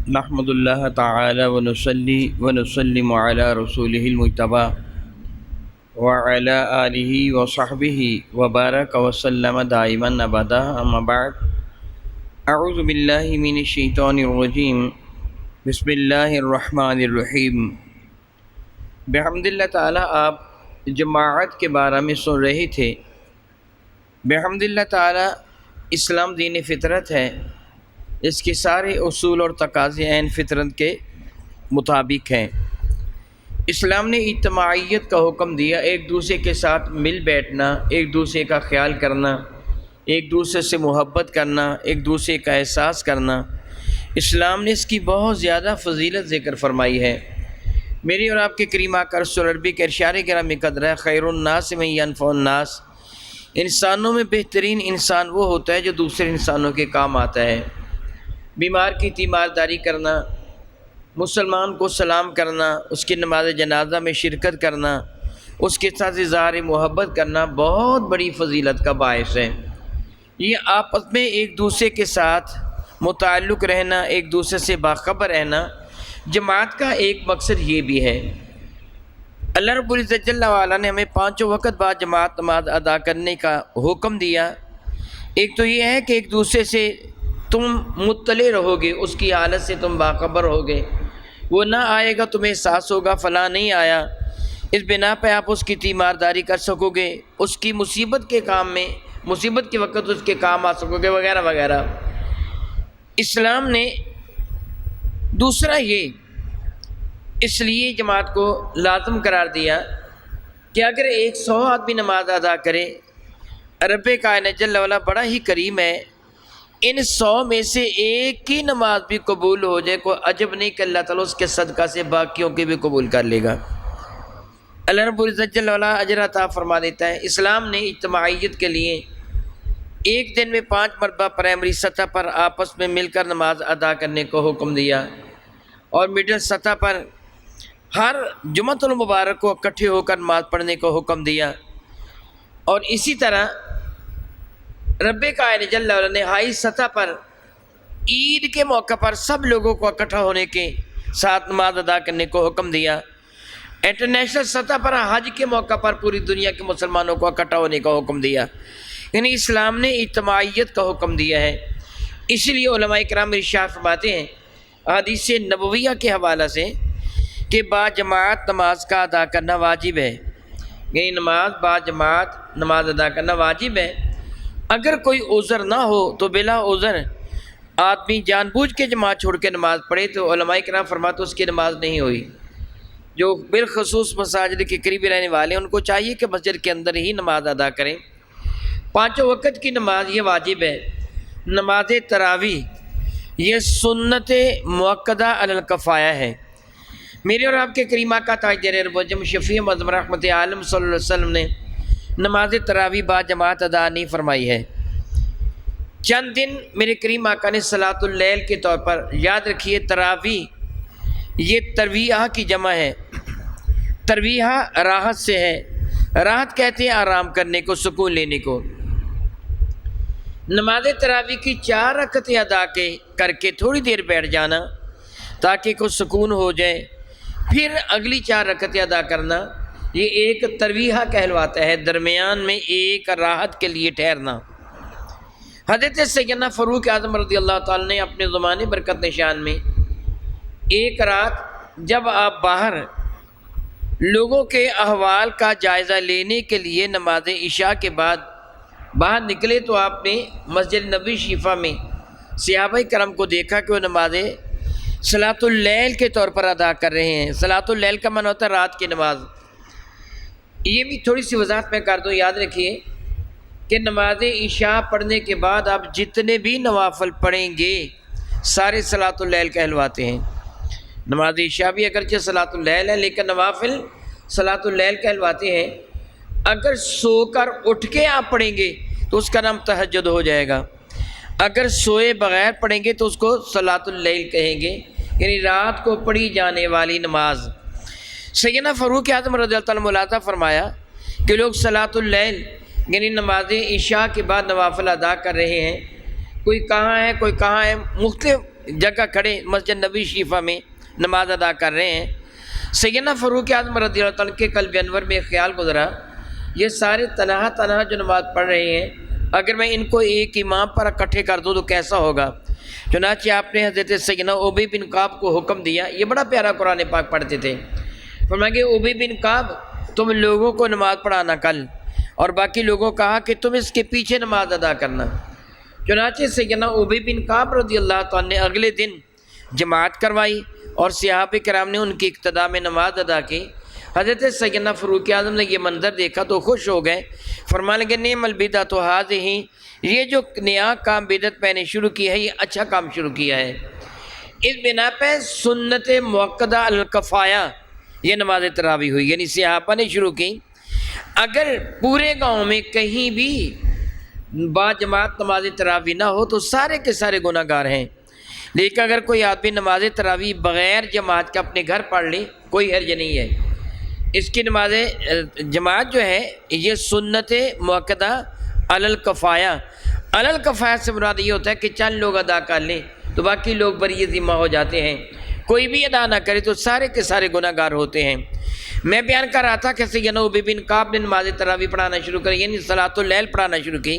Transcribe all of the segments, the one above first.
نحمد اللہ تعالی ونصلی ونسلم علی رسولہ المجتبی وعلی آلہ وصحبہ وبارک وسلم دائما ابدا اما بعد اعوذ باللہ من الشیطان الرجیم بسم اللہ الرحمن الرحیم۔ بحمد اللہ تعالی آپ جماعت کے بارے میں سن رہے تھے۔ بحمد اللہ تعالی اسلام دین فطرت ہے، اس کے سارے اصول اور تقاضے عین فطرت کے مطابق ہیں۔ اسلام نے اجتماعیت کا حکم دیا، ایک دوسرے کے ساتھ مل بیٹھنا، ایک دوسرے کا خیال کرنا، ایک دوسرے سے محبت کرنا، ایک دوسرے کا احساس کرنا۔ اسلام نے اس کی بہت زیادہ فضیلت ذکر فرمائی ہے۔ میری اور آپ کے کریم آقا رسول عربی کے ارشاد گرامی قدر ہے، خیر الناس من ینفع الناس، انسانوں میں بہترین انسان وہ ہوتا ہے جو دوسرے انسانوں کے کام آتا ہے۔ بیمار کی تیمارداری کرنا، مسلمان کو سلام کرنا، اس کی نماز جنازہ میں شرکت کرنا، اس کے ساتھ اظہار محبت کرنا بہت بڑی فضیلت کا باعث ہے۔ یہ آپس میں ایک دوسرے کے ساتھ متعلق رہنا، ایک دوسرے سے باخبر رہنا، جماعت کا ایک مقصد یہ بھی ہے۔ اللہ رب العزت جل وعلا نے ہمیں 5 وقت بعد جماعت نماز ادا کرنے کا حکم دیا۔ ایک تو یہ ہے کہ ایک دوسرے سے تم مطلع رہو گے، اس کی حالت سے تم باخبر ہوگے، وہ نہ آئے گا تمہیں احساس ہوگا فلاں نہیں آیا، اس بنا پہ آپ اس کی تیمارداری کر سکو گے، اس کی مصیبت کے کام میں، مصیبت کے وقت اس کے کام آ سکو گے، وغیرہ وغیرہ۔ اسلام نے دوسرا یہ اس لیے جماعت کو لازم قرار دیا کہ اگر 100 آدمی نماز ادا کرے، رب کائنات جل وعلا بڑا ہی کریم ہے، ان 100 میں سے ایک کی نماز بھی قبول ہو جائے، کوئی عجب نہیں کہ اللہ تعالیٰ اس کے صدقہ سے باقیوں کی بھی قبول کر لے گا۔ اللہ رب العزت جل وعلا اجر عطا فرما دیتا ہے۔ اسلام نے اجتماعیت کے لیے ایک دن میں 5 مرتبہ پرائمری سطح پر آپس میں مل کر نماز ادا کرنے کو حکم دیا، اور مڈل سطح پر ہر جمعۃ المبارک کو اکٹھے ہو کر نماز پڑھنے کو حکم دیا، اور اسی طرح رب کائنات جل وعلا نے ہائی سطح پر عید کے موقع پر سب لوگوں کو اکٹھا ہونے کے ساتھ نماز ادا کرنے کو حکم دیا۔ انٹرنیشنل سطح پر حج کے موقع پر پوری دنیا کے مسلمانوں کو اکٹھا ہونے کا حکم دیا۔ یعنی اسلام نے اجتماعیت کا حکم دیا ہے۔ اسی لیے علماء کرام ارشاد فرماتے ہیں حدیث نبویہ کے حوالہ سے کہ با جماعت نماز کا ادا کرنا واجب ہے، یعنی با جماعت نماز ادا کرنا واجب ہے۔ اگر کوئی عذر نہ ہو تو بلا عذر آدمی جان بوجھ کے جماعت چھوڑ کے نماز پڑھے تو علماء کرام فرماتے اس کی نماز نہیں ہوئی۔ جو بالخصوص مساجد کے قریب رہنے والے ہیں ان کو چاہیے کہ مسجد کے اندر ہی نماز ادا کریں۔ 5 وقت کی نماز یہ واجب ہے۔ نماز تراویح یہ سنت مؤکدہ علی الکفایہ ہے۔ میرے اور آپ کے کریم آقا تاجدار ارب شفیع معظم رحمت عالم صلی اللہ علیہ وسلم نے نماز تراویح با جماعت ادا نہیں فرمائی ہے۔ چند دن میرے کریم آقا نے صلاۃ اللیل کے طور پر، یاد رکھیے تراویح یہ ترویحہ کی جمع ہے۔ ترویحہ راحت سے ہے، راحت کہتے ہیں آرام کرنے کو، سکون لینے کو۔ نماز تراویح کی 4 رکعتیں ادا کر کے تھوڑی دیر بیٹھ جانا تاکہ کوئی سکون ہو جائے، پھر اگلی 4 رکعتیں ادا کرنا، یہ ایک ترویحہ کہلواتا ہے، درمیان میں ایک راحت کے لیے ٹھہرنا۔ حضرت سیدنا فاروق اعظم رضی اللہ تعالیٰ نے اپنے زمانے برکت نشان میں ایک رات جب آپ باہر لوگوں کے احوال کا جائزہ لینے کے لیے نماز عشاء کے بعد باہر نکلے تو آپ نے مسجد نبوی شریفہ میں صحابہ کرام کو دیکھا کہ وہ نماز صلاۃ اللیل کے طور پر ادا کر رہے ہیں۔ صلاۃ اللیل کا معنی ہوتا ہے رات کی نماز۔ یہ بھی تھوڑی سی وضاحت میں کر دوں، یاد رکھیے کہ نماز عشاء پڑھنے کے بعد آپ جتنے بھی نوافل پڑھیں گے سارے صلاۃ اللیل کہلواتے ہیں۔ نماز عشاء بھی اگرچہ صلاۃ اللیل ہے لیکن نوافل صلاۃ اللیل کہلواتے ہیں۔ اگر سو کر اٹھ کے آپ پڑھیں گے تو اس کا نام تہجد ہو جائے گا، اگر سوئے بغیر پڑھیں گے تو اس کو صلاۃ اللیل کہیں گے، یعنی رات کو پڑھی جانے والی نماز۔ سیدنا فاروق اعظم رضی اللہ تعالیٰ ملاحظہ فرمایا کہ لوگ صلاۃ اللیل یعنی نماز عشاء کے بعد نوافل ادا کر رہے ہیں، کوئی کہاں ہے کوئی کہاں ہے، مختلف جگہ کھڑے مسجد نبی شریفہ میں نماز ادا کر رہے ہیں، سیدنا فاروق اعظم رضی اللہ تعالیٰ کے قلب انور میں خیال گزرا، یہ سارے تنہا جو نماز پڑھ رہے ہیں، اگر میں ان کو ایک امام پر اکٹھے کر دوں تو کیسا ہوگا؟ چنانچہ آپ نے حضرت سیدنا ابی بن کعب کو حکم دیا، یہ بڑا پیارا قرآن پاک پڑھتے تھے، فرمایا کہ ابی بن کعب تم لوگوں کو نماز پڑھانا کل، اور باقی لوگوں کہا کہ تم اس کے پیچھے نماز ادا کرنا۔ چنانچہ سیدنا ابی بن کعب رضی اللہ تعالیٰ نے اگلے دن جماعت کروائی اور صحابہ کرام نے ان کی اقتداء میں نماز ادا کی۔ حضرت سیدنا فاروق اعظم نے یہ منظر دیکھا تو خوش ہو گئے، فرمانے لگے نعم البدعۃ ھذہ، یہ جو نیا کام بدعت میں نے شروع کیا ہے یہ اچھا کام شروع کیا ہے۔ اس بنا پہ سنت موقدہ الکفایہ یہ نماز تراویح ہوئی، یعنی صحابہ نے شروع کی۔ اگر پورے گاؤں میں کہیں بھی با جماعت نماز تراویح نہ ہو تو سارے کے سارے گناہ گار ہیں، لیکن اگر کوئی آدمی نماز تراویح بغیر جماعت کے اپنے گھر پڑھ لے کوئی حرج نہیں ہے۔ اس کی نماز جماعت جو ہے یہ سنت موقدہ علی الکفایہ، علی الکفایہ سے مراد یہ ہوتا ہے کہ چند لوگ ادا کر لیں تو باقی لوگ بری ذمہ ہو جاتے ہیں، کوئی بھی ادا نہ کرے تو سارے کے سارے گناہ گار ہوتے ہیں۔ میں بیان کر رہا تھا کہ سیدنا ابی بن کعب نے نماز تراویح پڑھانا شروع کر، یعنی صلاۃ اللیل پڑھانا شروع کی،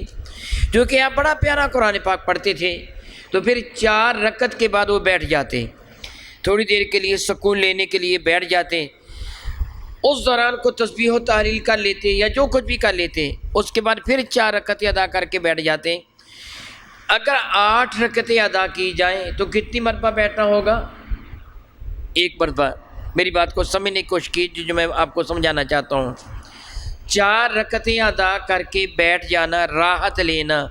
جو کہ آپ بڑا پیارا قرآن پاک پڑھتے تھے، تو پھر 4 رکعت کے بعد وہ بیٹھ جاتے، تھوڑی دیر کے لیے سکون لینے کے لیے بیٹھ جاتے، اس دوران کو تسبیح و تحلیل کر لیتے یا جو کچھ بھی کر لیتے، اس کے بعد پھر 4 رکعتیں ادا کر کے بیٹھ جاتے۔ اگر 8 رکعتیں ادا کی جائیں تو کتنی مرتبہ بیٹھنا ہوگا؟ 1 مرتبہ۔ میری بات کو سمجھنے کی کوشش کیجیے جو میں آپ کو سمجھانا چاہتا ہوں۔ 4 رکعتیں ادا کر کے بیٹھ جانا، راحت لینا،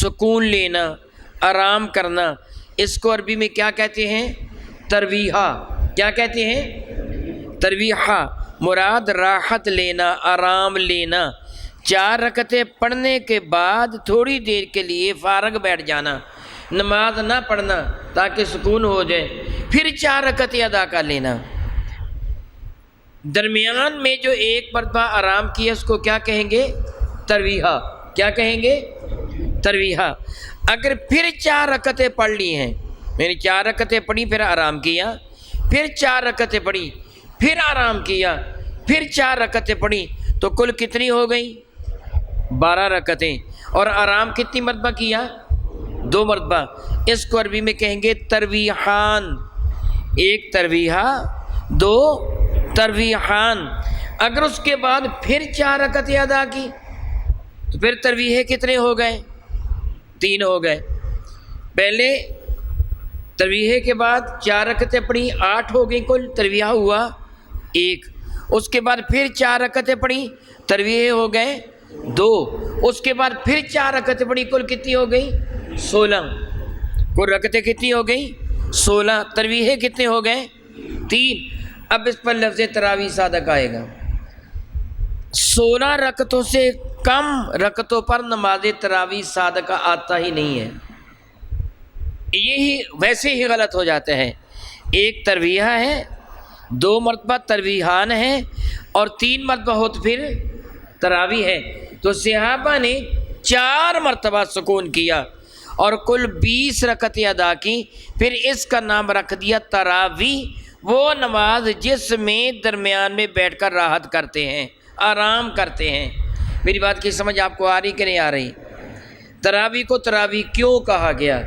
سکون لینا، آرام کرنا، اس کو عربی میں کیا کہتے ہیں؟ ترویحہ۔ کیا کہتے ہیں؟ ترویحہ، مراد راحت لینا، آرام لینا۔ 4 رکعتیں پڑھنے کے بعد تھوڑی دیر کے لیے فارغ بیٹھ جانا، نماز نہ پڑھنا تاکہ سکون ہو جائے، پھر 4 رکعتیں ادا کر لینا۔ درمیان میں جو 1 مرتبہ آرام کیا اس کو کیا کہیں گے؟ ترویحہ۔ کیا کہیں گے؟ ترویحہ۔ اگر پھر 4 رکعتیں پڑھ لی ہیں، یعنی 4 رکعتیں پڑھی پھر آرام کیا، پھر 4 رکعتیں پڑھی، پھر آرام کیا، پھر 4 رکعتیں پڑھی، تو کل کتنی ہو گئی؟ 12 رکعتیں۔ اور آرام کتنی مرتبہ کیا؟ 2 مرتبہ۔ اس کو عربی میں کہیں گے ترویحان، 1 ترویحہ، 2 ترویحان۔ اگر اس کے بعد پھر 4 رکعتیں ادا کی تو پھر ترویحے کتنے ہو گئے؟ 3 ہو گئے۔ پہلے ترویحے کے بعد 4 رکعتیں پڑھی، 8 ہو گئی، کل ترویحہ ہوا 1۔ اس کے بعد پھر 4 رکعتیں پڑھی، ترویحے ہو گئے 2۔ اس کے بعد پھر 4 رکعتیں پڑھی، کل کتنی ہو گئی؟ 16۔ کل رکعتیں کتنی ہو گئی؟ 16۔ ترویحے کتنے ہو گئے؟ 3۔ اب اس پر لفظ تراویح صادق آئے گا۔ 16 رکعتوں سے کم رکعتوں پر نماز تراویح صادقہ آتا ہی نہیں ہے، یہی ویسے ہی غلط ہو جاتا ہے۔ 1 ترویحہ ہے، 2 مرتبہ ترویحان ہے، اور 3 مرتبہ ہو تو پھر تراویح ہے۔ تو صحابہ نے 4 مرتبہ سکون کیا اور کل 20 رکعتیں ادا کی، پھر اس کا نام رکھ دیا تراویح، وہ نماز جس میں درمیان میں بیٹھ کر راحت کرتے ہیں، آرام کرتے ہیں۔ میری بات کی سمجھ آپ کو آ رہی کہ نہیں آ رہی؟ تراویح کو تراویح کیوں کہا گیا؟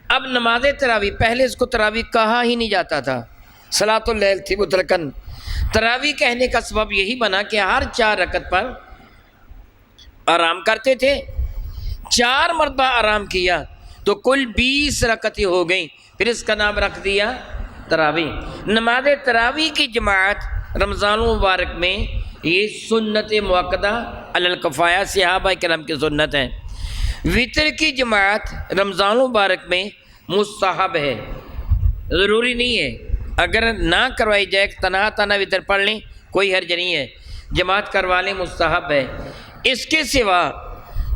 اب نماز تراویح، پہلے اس کو تراویح کہا ہی نہیں جاتا تھا، صلاۃ اللیل تھی مطلقاً۔ تراویح کہنے کا سبب یہی بنا کہ ہر 4 رکعت پر آرام کرتے تھے، 4 مرتبہ آرام کیا تو کل 20 رکعتیں ہو گئیں، پھر اس کا نام رکھ دیا تراویح۔ نماز تراویح کی جماعت رمضان المبارک میں یہ سنت موقدہ علی الکفایہ صحابہ کرام کی سنت ہے۔ وطر کی جماعت رمضان المبارک میں مستحب ہے، ضروری نہیں ہے، اگر نہ کروائی جائے تنہا وطر پڑھ لیں کوئی حرج نہیں ہے، جماعت کروا لیں مستحب ہے۔ اس کے سوا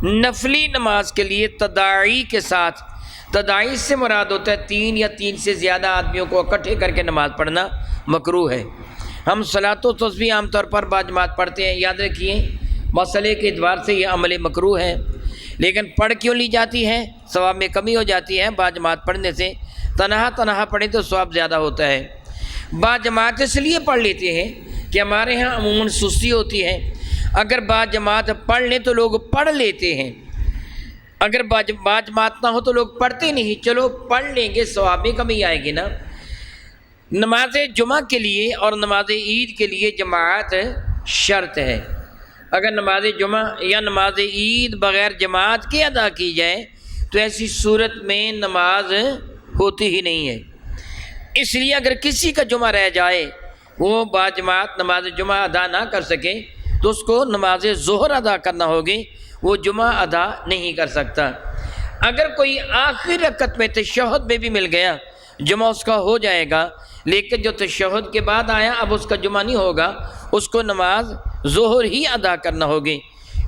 نفلی نماز کے لیے تداعی کے ساتھ، تداعی سے مراد ہوتا ہے 3 یا 3 سے زیادہ آدمیوں کو اکٹھے کر کے نماز پڑھنا مکروہ ہے۔ ہم صلاۃ و تسبیح عام طور پر باجماعت پڑھتے ہیں، یاد رکھیے مسئلے کے اعتبار سے یہ عمل مکروہ ہے، لیکن پڑھ کیوں لی جاتی ہے؟ ثواب میں کمی ہو جاتی ہے باجماعت پڑھنے سے، تنہا تنہا پڑھیں تو ثواب زیادہ ہوتا ہے۔ با جماعت اس لیے پڑھ لیتے ہیں کہ ہمارے ہاں عموماً سستی ہوتی ہے، اگر با جماعت پڑھ لیں تو لوگ پڑھ لیتے ہیں، اگر با جماعت نہ ہو تو لوگ پڑھتے نہیں، چلو پڑھ لیں گے ثواب میں کمی آئے گی نا۔ نماز جمعہ کے لیے اور نماز عید کے لیے جماعت شرط ہے، اگر نماز جمعہ یا نماز عید بغیر جماعت کے ادا کی جائے تو ایسی صورت میں نماز ہوتی ہی نہیں ہے۔ اس لیے اگر کسی کا جمعہ رہ جائے، وہ با جماعت نماز جمعہ ادا نہ کر سکے تو اس کو نماز ظہر ادا کرنا ہوگی، وہ جمعہ ادا نہیں کر سکتا۔ اگر کوئی آخری رکعت میں تشہد میں بھی مل گیا، جمعہ اس کا ہو جائے گا، لیکن جو تشہد کے بعد آیا اب اس کا جمعہ نہیں ہوگا، اس کو نماز ظہر ہی ادا کرنا ہوگی۔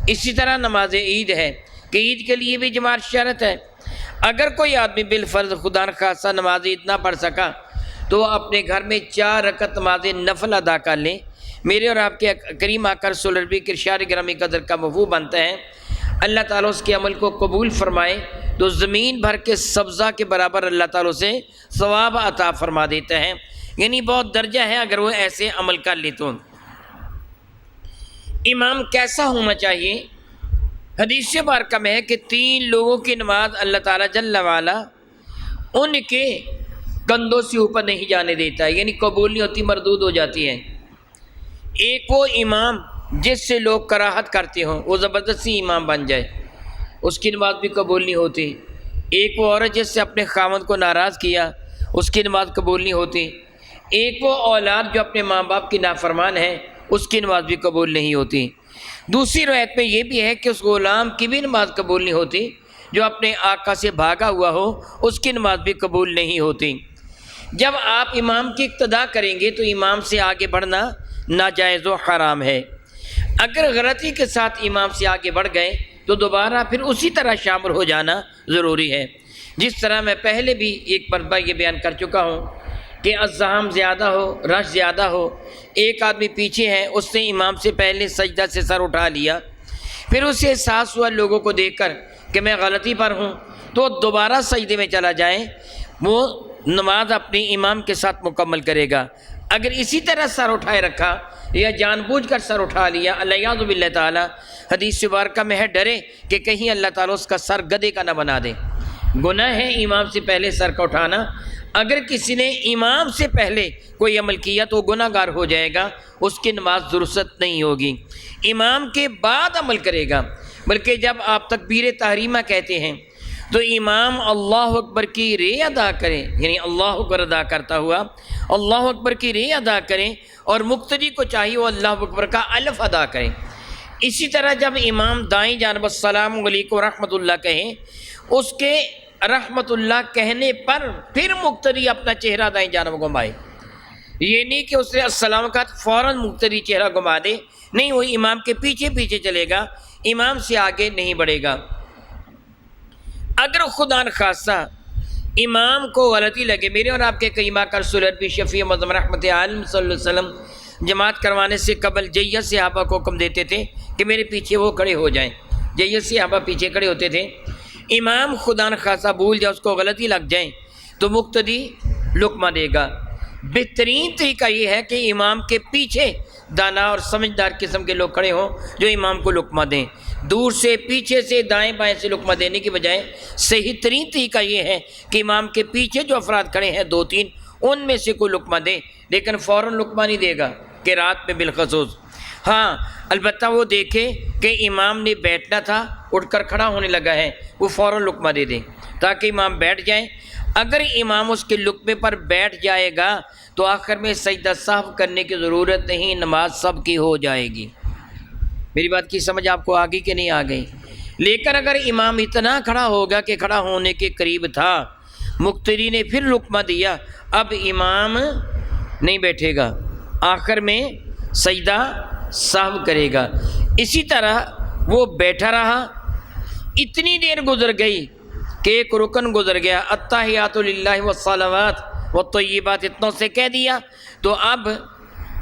اسی طرح نماز عید ہے کہ عید کے لیے بھی جماعت شرط ہے۔ اگر کوئی آدمی بالفرض خدا نخواستہ نماز عید نہ پڑھ سکا تو وہ اپنے گھر میں 4 رکعت نماز نفل ادا کر لیں۔ میرے اور آپ کے کریم آقا رسول اللہ کے ارشاد گرامی قدر کا مفہوم بنتا ہے، اللہ تعالیٰ اس کے عمل کو قبول فرمائے تو زمین بھر کے سبزہ کے برابر اللہ تعالیٰ سے ثواب عطا فرما دیتا ہے، یعنی بہت درجہ ہے اگر وہ ایسے عمل کر لی تو۔ امام کیسا ہونا چاہیے؟ حدیث مبارکہ میں ہے کہ 3 لوگوں کی نماز اللہ تعالیٰ جل وعلا ان کے کندھوں سے اوپر نہیں جانے دیتا ہے، یعنی قبول نہیں ہوتی، مردود ہو جاتی ہے۔ ایک وہ امام جس سے لوگ کراہت کرتے ہوں، وہ زبردستی امام بن جائے، اس کی نماز بھی قبول نہیں ہوتی۔ ایک وہ عورت جس سے اپنے خاوند کو ناراض کیا، اس کی نماز قبول نہیں ہوتی۔ ایک وہ اولاد جو اپنے ماں باپ کی نافرمان ہے، اس کی نماز بھی قبول نہیں ہوتی۔ دوسری روایت میں یہ بھی ہے کہ اس غلام کی بھی نماز قبول نہیں ہوتی، جو اپنے آقا سے بھاگا ہوا ہو، اس کی نماز بھی قبول نہیں ہوتی۔ جب آپ امام کی اقتداء کریں گے تو امام سے آگے بڑھنا ناجائز و حرام ہے۔ اگر غلطی کے ساتھ امام سے آگے بڑھ گئے تو دوبارہ پھر اسی طرح شامل ہو جانا ضروری ہے۔ جس طرح میں پہلے بھی ایک مرتبہ یہ بیان کر چکا ہوں کہ ازدحام زیادہ ہو، رش زیادہ ہو، ایک آدمی پیچھے ہے، اس نے امام سے پہلے سجدہ سے سر اٹھا لیا، پھر اسے احساس ہوا لوگوں کو دیکھ کر کہ میں غلطی پر ہوں، تو دوبارہ سجدے میں چلا جائے، وہ نماز اپنی امام کے ساتھ مکمل کرے گا۔ اگر اسی طرح سر اٹھائے رکھا یا جان بوجھ کر سر اٹھا لیا، الیاذ باللہ تعالیٰ، حدیث مبارکہ میں ہے ڈرے کہ کہیں اللہ تعالیٰ اس کا سر گدھے کا نہ بنا دے۔ گناہ ہے امام سے پہلے سر کا اٹھانا۔ اگر کسی نے امام سے پہلے کوئی عمل کیا تو گناہ گار ہو جائے گا، اس کی نماز درست نہیں ہوگی۔ امام کے بعد عمل کرے گا، بلکہ جب آپ تکبیر تحریمہ کہتے ہیں تو امام اللہ اکبر کی رے ادا کریں، یعنی اللہ اکبر ادا کرتا ہوا اللہ اکبر کی رے ادا کریں، اور مقتدی کو چاہیے وہ اللہ اکبر کا الف ادا کریں۔ اسی طرح جب امام دائیں جانب السلام علیکم رحمۃ اللہ کہیں، اس کے رحمۃ اللہ کہنے پر پھر مقتدی اپنا چہرہ دائیں جانب گھمائے۔ یہ نہیں کہ اس نے السلام کا فوراً مقتدی چہرہ گھما دے، نہیں، وہ امام کے پیچھے پیچھے چلے گا، امام سے آگے نہیں بڑھے گا۔ اگر خدا نخواستہ امام کو غلطی لگے، میرے اور آپ کے کریم آقا رسول اللہ شفیع معظم رحمت عالم صلی اللہ علیہ وسلم جماعت کروانے سے قبل جیت صحابہ کو حکم دیتے تھے کہ میرے پیچھے وہ کھڑے ہو جائیں، جیت صحابہ پیچھے کھڑے ہوتے تھے۔ امام خدا نخواستہ بھول جائے، اس کو غلطی لگ جائیں تو مقتدی لقمہ دے گا۔ بہترین طریقہ یہ ہے کہ امام کے پیچھے دانا اور سمجھدار قسم کے لوگ کھڑے ہوں جو امام کو لقمہ دیں۔ دور سے، پیچھے سے، دائیں بائیں سے لقمہ دینے کی بجائے صحیح ترین طریقہ یہ ہے کہ امام کے پیچھے جو افراد کھڑے ہیں 2-3، ان میں سے کوئی لقمہ دے، لیکن فوراً لقمہ نہیں دے گا کہ رات میں بالخصوص۔ ہاں البتہ وہ دیکھے کہ امام نے بیٹھنا تھا، اٹھ کر کھڑا ہونے لگا ہے، وہ فوراً لقمہ دے دیں تاکہ امام بیٹھ جائیں۔ اگر امام اس کے لقمے پر بیٹھ جائے گا تو آخر میں سجدہ سہو کرنے کی ضرورت نہیں، نماز سب کی ہو جائے گی۔ میری بات کی سمجھ آپ کو آ گئی کہ نہیں آ گئی؟ لیکن اگر امام اتنا کھڑا ہوگا کہ کھڑا ہونے کے قریب تھا، مقتدی نے پھر لقمہ دیا، اب امام نہیں بیٹھے گا، آخر میں سجدہ سہو کرے گا۔ اسی طرح وہ بیٹھا رہا، اتنی دیر گزر گئی کہ ایک رکن گزر گیا، التحیات للہ والصلوات والطیبات، اتنوں سے کہہ دیا، تو اب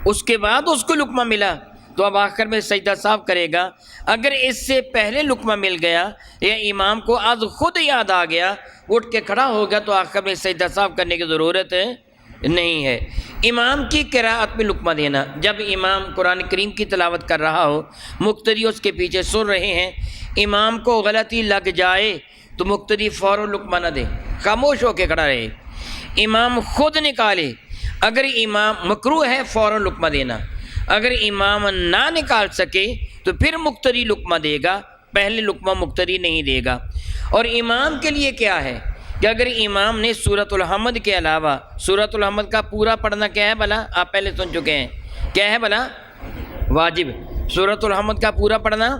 اس کے بعد اس کو لقمہ ملا تو اب آخر میں سجدہ صاف کرے گا۔ اگر اس سے پہلے لقمہ مل گیا یا امام کو از خود یاد آ گیا اٹھ کے کھڑا ہو گیا تو آخر میں سجدہ صاف کرنے کی ضرورت نہیں ہے۔ امام کی قراءت میں لقمہ دینا، جب امام قرآن کریم کی تلاوت کر رہا ہو، مقتدی اس کے پیچھے سن رہے ہیں، امام کو غلطی لگ جائے تو مقتدی فوراً لقمہ نہ دے، خاموش ہو کے کھڑا رہے، امام خود نکالے۔ اگر امام مکروہ ہے فوراً لقمہ دینا، اگر امام نہ نکال سکے تو پھر مقتدی لقمہ دے گا، پہلے لقمہ مقتدی نہیں دے گا۔ اور امام کے لیے کیا ہے کہ اگر امام نے سورۃ الحمد کے علاوہ سورۃ الحمد کا پورا پڑھنا کیا ہے بھلا؟ آپ پہلے سن چکے ہیں، کیا ہے بھلا؟ واجب۔ سورۃ الحمد کا پورا پڑھنا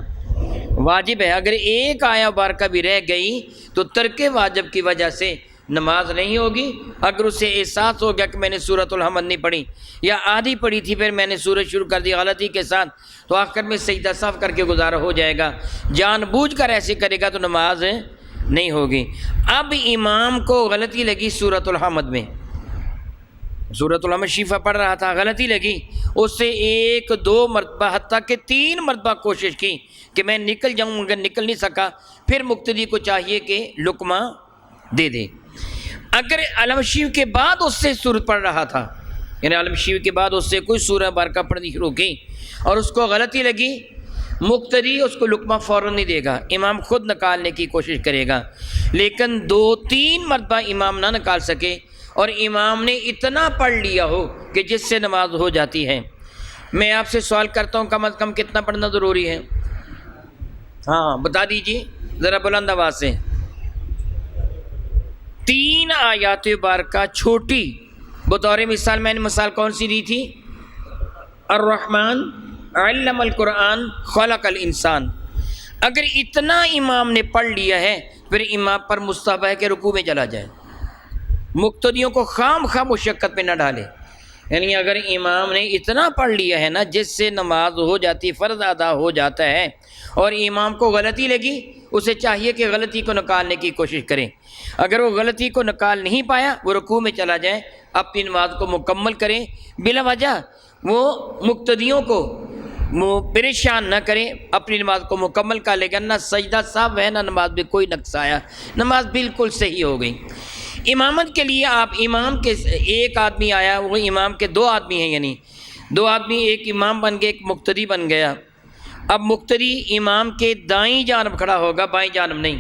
واجب ہے۔ اگر ایک آیا مبارکہ بھی رہ گئی تو ترک واجب کی وجہ سے نماز نہیں ہوگی۔ اگر اسے احساس ہو گیا کہ میں نے سورۃ الحمد نہیں پڑھی یا آدھی پڑھی تھی پھر میں نے سورت شروع کر دی غلطی کے ساتھ، تو آخر میں سجدہ صاف کر کے گزارا ہو جائے گا۔ جان بوجھ کر ایسے کرے گا تو نماز نہیں ہوگی۔ اب امام کو غلطی لگی سورۃ الحمد میں، سورۃ الحمد شیفہ پڑھ رہا تھا، غلطی لگی، اس سے 1 2 مرتبہ حتیٰ کہ 3 مرتبہ کوشش کی کہ میں نکل جاؤں، مگر نکل نہیں سکا، پھر مقتدی کو چاہیے کہ لقمہ دے دے۔ اگر علم شریف کے بعد اس سے سورت پڑھ رہا تھا، یعنی علم شریف کے بعد اس سے کوئی سورہ بارکہ پڑھنی شروع کی اور اس کو غلطی لگی، مقتدی اس کو لقمہ فوراً نہیں دے گا، امام خود نکالنے کی کوشش کرے گا۔ لیکن 2 3 مرتبہ امام نہ نکال سکے اور امام نے اتنا پڑھ لیا ہو کہ جس سے نماز ہو جاتی ہے، میں آپ سے سوال کرتا ہوں کم از کم کتنا پڑھنا ضروری ہے؟ ہاں بتا دیجیے ذرا بلند آواز سے۔ 3 آیات مبارکہ چھوٹی، بطور مثال میں نے مثال کون سی دی تھی؟ الرحمن علم القرآن خلق الانسان۔ اگر اتنا امام نے پڑھ لیا ہے پھر امام پر مستحب ہے کہ رکوع میں چلا جائے، مقتدیوں کو خام خواہ مشقت میں نہ ڈالے۔ یعنی اگر امام نے اتنا پڑھ لیا ہے نا جس سے نماز ہو جاتی، فرض ادا ہو جاتا ہے، اور امام کو غلطی لگی، اسے چاہیے کہ غلطی کو نکالنے کی کوشش کریں۔ اگر وہ غلطی کو نکال نہیں پایا وہ رکوع میں چلا جائے، اپنی نماز کو مکمل کریں، بلا وجہ وہ مقتدیوں کو پریشان نہ کریں، اپنی نماز کو مکمل کر لے گا، نہ سجدہ صاحب ہے نہ نماز میں کوئی نقص آیا، نماز بالکل صحیح ہو گئی۔ امامت کے لیے آپ امام کے ایک آدمی آیا، وہ امام کے 2 آدمی ہیں، یعنی 2 آدمی، ایک امام بن گئے ایک مقتدی بن گیا۔ اب مقتدی امام کے دائیں جانب کھڑا ہوگا، بائیں جانب نہیں،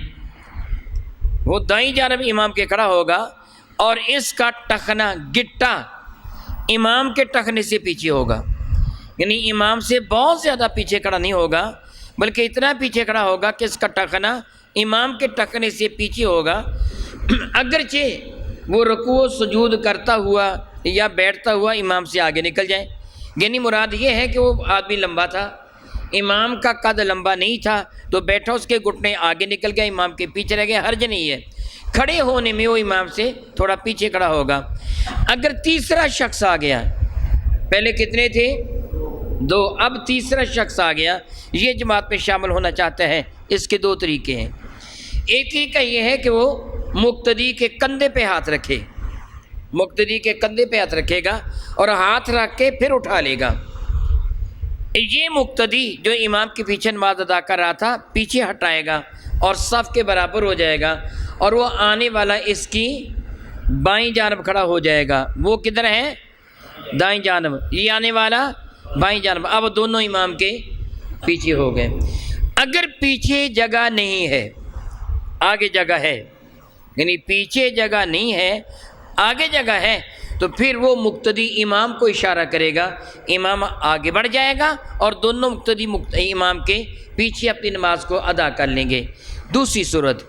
وہ دائیں جانب امام کے کھڑا ہوگا اور اس کا ٹخنا گٹا امام کے ٹخنے سے پیچھے ہوگا، یعنی امام سے بہت زیادہ پیچھے کھڑا نہیں ہوگا بلکہ اتنا پیچھے کھڑا ہوگا کہ اس کا ٹخنا امام کے ٹخنے سے پیچھے ہوگا۔ اگرچہ وہ رکوع و سجود کرتا ہوا یا بیٹھتا ہوا امام سے آگے نکل جائے، یعنی مراد یہ ہے کہ وہ آدمی لمبا تھا، امام کا قد لمبا نہیں تھا تو بیٹھا، اس کے گھٹنے آگے نکل گئے، امام کے پیچھے رہ گئے، حرج نہیں ہے، کھڑے ہونے میں وہ امام سے تھوڑا پیچھے کھڑا ہوگا۔ اگر تیسرا شخص آ گیا، پہلے کتنے تھے؟ 2، اب تیسرا شخص آ گیا، یہ جماعت میں شامل ہونا چاہتا ہے، اس کے 2 طریقے ہیں۔ ایک طریقہ یہ ہے کہ وہ مقتدی کے کندھے پہ ہاتھ رکھے، مقتدی کے کندھے پہ ہاتھ رکھے گا اور ہاتھ رکھ کے پھر اٹھا لے گا۔ یہ مقتدی جو امام کے پیچھے نماز ادا کر رہا تھا پیچھے ہٹائے گا اور صف کے برابر ہو جائے گا، اور وہ آنے والا اس کی بائیں جانب کھڑا ہو جائے گا۔ وہ کدھر ہے؟ دائیں جانب، یہ آنے والا بائیں جانب۔ اب دونوں امام کے پیچھے ہو گئے۔ اگر پیچھے جگہ نہیں ہے، آگے جگہ ہے، یعنی پیچھے جگہ نہیں ہے آگے جگہ ہے، تو پھر وہ مقتدی امام کو اشارہ کرے گا، امام آگے بڑھ جائے گا اور دونوں مقتدی امام کے پیچھے اپنی نماز کو ادا کر لیں گے۔ دوسری صورت،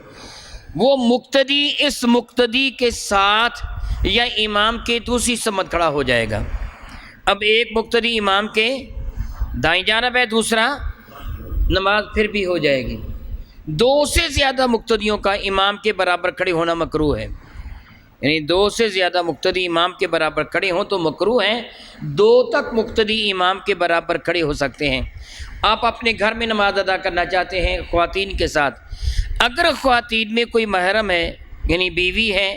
وہ مقتدی اس مقتدی کے ساتھ یا امام کے دوسری سمت کھڑا ہو جائے گا۔ اب ایک مقتدی امام کے دائیں جانب ہے، دوسرا نماز پھر بھی ہو جائے گی۔ 2 سے زیادہ مقتدیوں کا امام کے برابر کھڑے ہونا مکروہ ہے، یعنی 2 سے زیادہ مقتدی امام کے برابر کھڑے ہوں تو مکروہ ہیں۔ 2 تک مقتدی امام کے برابر کھڑے ہو سکتے ہیں۔ آپ اپنے گھر میں نماز ادا کرنا چاہتے ہیں خواتین کے ساتھ، اگر خواتین میں کوئی محرم ہے، یعنی بیوی ہے،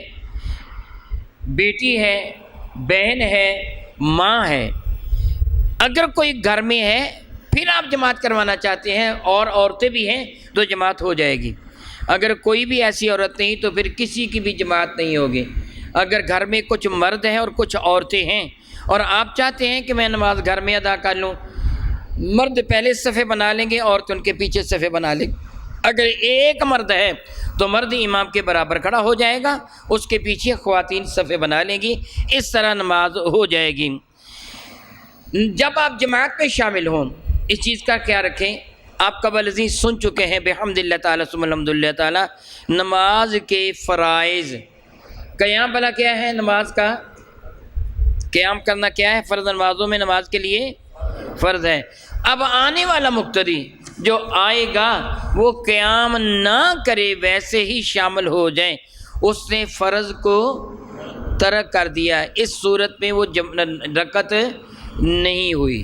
بیٹی ہے، بہن ہے، ماں ہے، اگر کوئی گھر میں ہے پھر آپ جماعت کروانا چاہتے ہیں اور عورتیں بھی ہیں تو جماعت ہو جائے گی، اگر کوئی بھی ایسی عورت نہیں تو پھر کسی کی بھی جماعت نہیں ہوگی۔ اگر گھر میں کچھ مرد ہیں اور کچھ عورتیں ہیں اور آپ چاہتے ہیں کہ میں نماز گھر میں ادا کر لوں، مرد پہلے صفے بنا لیں گے، عورتیں ان کے پیچھے صفے بنا لیں گے۔ اگر ایک مرد ہے تو مرد امام کے برابر کھڑا ہو جائے گا، اس کے پیچھے خواتین صفے بنا لیں گی، اس طرح نماز ہو جائے گی۔ جب آپ جماعت میں شامل ہوں اس چیز کا خیال رکھیں، آپ قبل ازیں سن چکے ہیں بحمد اللہ تعالیٰ ثم الحمد للہ تعالیٰ نماز کے فرائض۔ قیام بلا کیا ہے نماز کا؟ قیام کرنا کیا ہے؟ فرض نمازوں میں نماز کے لیے فرض ہے۔ اب آنے والا مقتدی جو آئے گا وہ قیام نہ کرے، ویسے ہی شامل ہو جائیں، اس نے فرض کو ترک کر دیا، اس صورت میں وہ رکعت نہیں ہوئی۔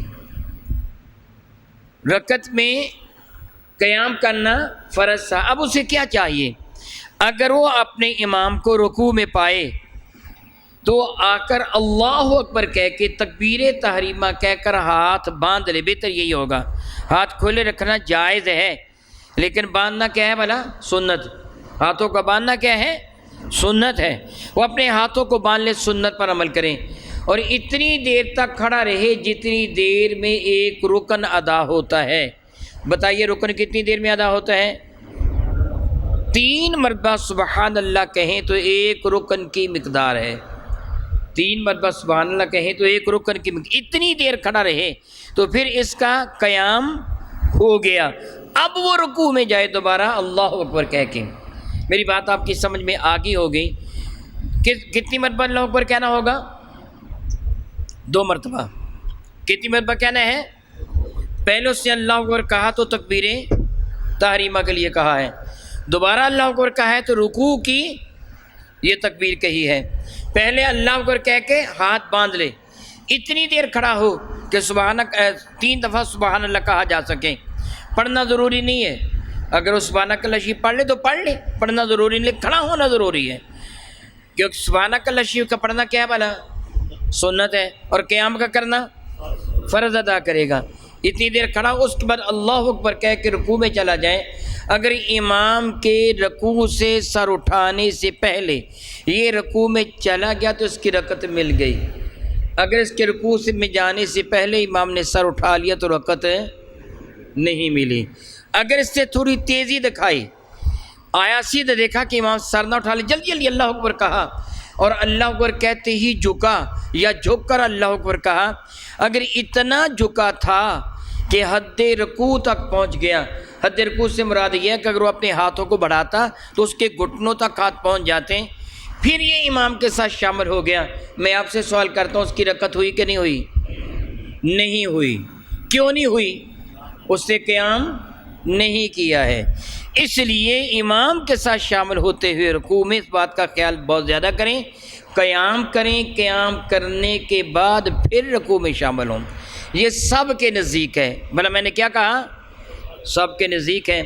رکعت میں قیام کرنا فرض تھا، اب اسے کیا چاہیے؟ اگر وہ اپنے امام کو رکوع میں پائے تو آ کر اللہ اکبر کہہ کے تکبیر تحریمہ کہہ کر ہاتھ باندھ لے، بہتر یہی ہوگا۔ ہاتھ کھلے رکھنا جائز ہے لیکن باندھنا کیا ہے بھلا؟ سنت۔ ہاتھوں کا باندھنا کیا ہے؟ سنت ہے۔ وہ اپنے ہاتھوں کو باندھ لے، سنت پر عمل کریں، اور اتنی دیر تک کھڑا رہے جتنی دیر میں ایک رکن ادا ہوتا ہے۔ بتائیے رکن کتنی دیر میں ادا ہوتا ہے؟ 3 مرتبہ سبحان اللہ کہیں تو ایک رکن کی مقدار ہے۔ 3 مرتبہ سبحان اللہ کہیں تو ایک رکن کی مقدار، اتنی دیر کھڑا رہے تو پھر اس کا قیام ہو گیا۔ اب وہ رکوع میں جائے دوبارہ اللہ اکبر کہہ کے۔ میری بات آپ کی سمجھ میں آ گئی ہو گئی؟ کتنی مرتبہ اللہ اکبر کہنا ہوگا؟ 2 مرتبہ۔ کتنی مرتبہ کہنا ہے؟ پہلے اس نے اللہ اکبر کہا تو تکبیر تحریمہ کے لیے کہا ہے، دوبارہ اللہ اکبر کہا ہے تو رکوع کی یہ تکبیر کہی ہے۔ پہلے اللہ اکبر کہہ کے ہاتھ باندھ لے، اتنی دیر کھڑا ہو کہ 3 دفعہ سبحان اللہ کہا جا سکے۔ پڑھنا ضروری نہیں ہے، اگر وہ سبحانک اللہ شریف پڑھ لے تو پڑھ لے، پڑھنا ضروری نہیں، کھڑا ہونا ضروری ہے، کیونکہ سبحانک اللہ شریف کا پڑھنا کیا ہے بھلا؟ سنت ہے، اور قیام کا کرنا فرض ادا کرے گا۔ اتنی دیر کھڑا، اس کے بعد اللہ اکبر کہہ کے رکوع میں چلا جائے۔ اگر امام کے رکوع سے سر اٹھانے سے پہلے یہ رکوع میں چلا گیا تو اس کی رکعت مل گئی، اگر اس کے رکوع میں جانے سے پہلے امام نے سر اٹھا لیا تو رکعت نہیں ملی۔ اگر اس سے تھوڑی تیزی دکھائی، آیا سیدھا دیکھا کہ امام سر نہ اٹھا لے، جلدی جلدی اللہ اکبر کہا اور اللہ اکبر کہتے ہی جھکا یا جھک کر اللہ اکبر کہا، اگر اتنا جھکا تھا کہ حد رکوع تک پہنچ گیا، حد رکوع سے مراد یہ ہے کہ اگر وہ اپنے ہاتھوں کو بڑھاتا تو اس کے گھٹنوں تک ہاتھ پہنچ جاتے ہیں، پھر یہ امام کے ساتھ شامل ہو گیا، میں آپ سے سوال کرتا ہوں اس کی رکعت ہوئی کہ نہیں ہوئی؟ نہیں ہوئی۔ کیوں نہیں ہوئی؟ اس نے قیام نہیں کیا ہے۔ اس لیے امام کے ساتھ شامل ہوتے ہوئے رکوع میں اس بات کا خیال بہت زیادہ کریں، قیام کریں، قیام کرنے کے بعد پھر رکوع میں شامل ہوں۔ یہ سب کے نزدیک ہے، بھلا میں نے کیا کہا؟ سب کے نزدیک ہے۔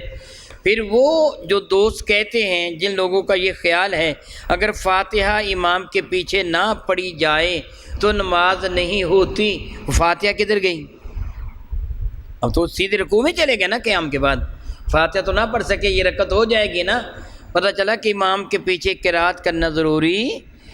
پھر وہ جو دوست کہتے ہیں جن لوگوں کا یہ خیال ہے اگر فاتحہ امام کے پیچھے نہ پڑھی جائے تو نماز نہیں ہوتی، فاتحہ کدھر گئی؟ اب تو سیدھے رکوع میں چلے گئے نا، قیام کے بعد فاتحہ تو نہ پڑھ سکے، یہ رکعت ہو جائے گی نا۔ پتہ چلا کہ امام کے پیچھے قرات کرنا ضروری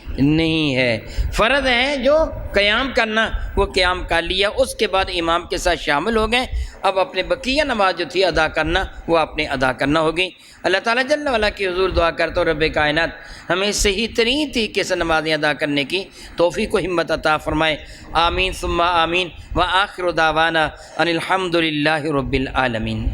نہیں ہے، فرض ہے جو قیام کرنا وہ قیام کر لیا، اس کے بعد امام کے ساتھ شامل ہو گئے، اب اپنے بقیہ نماز جو تھی ادا کرنا وہ اپنے ادا کرنا ہوگی۔ اللہ تعالیٰ جل وعلا کی حضور دعا کرتا ہوں رب کائنات ہمیں صحیح ترین طریقے سے نمازیں ادا کرنے کی توفیق و ہمت عطا فرمائے، آمین ثم آمین، وآخر دعوانا ان الحمد للہ رب العالمین۔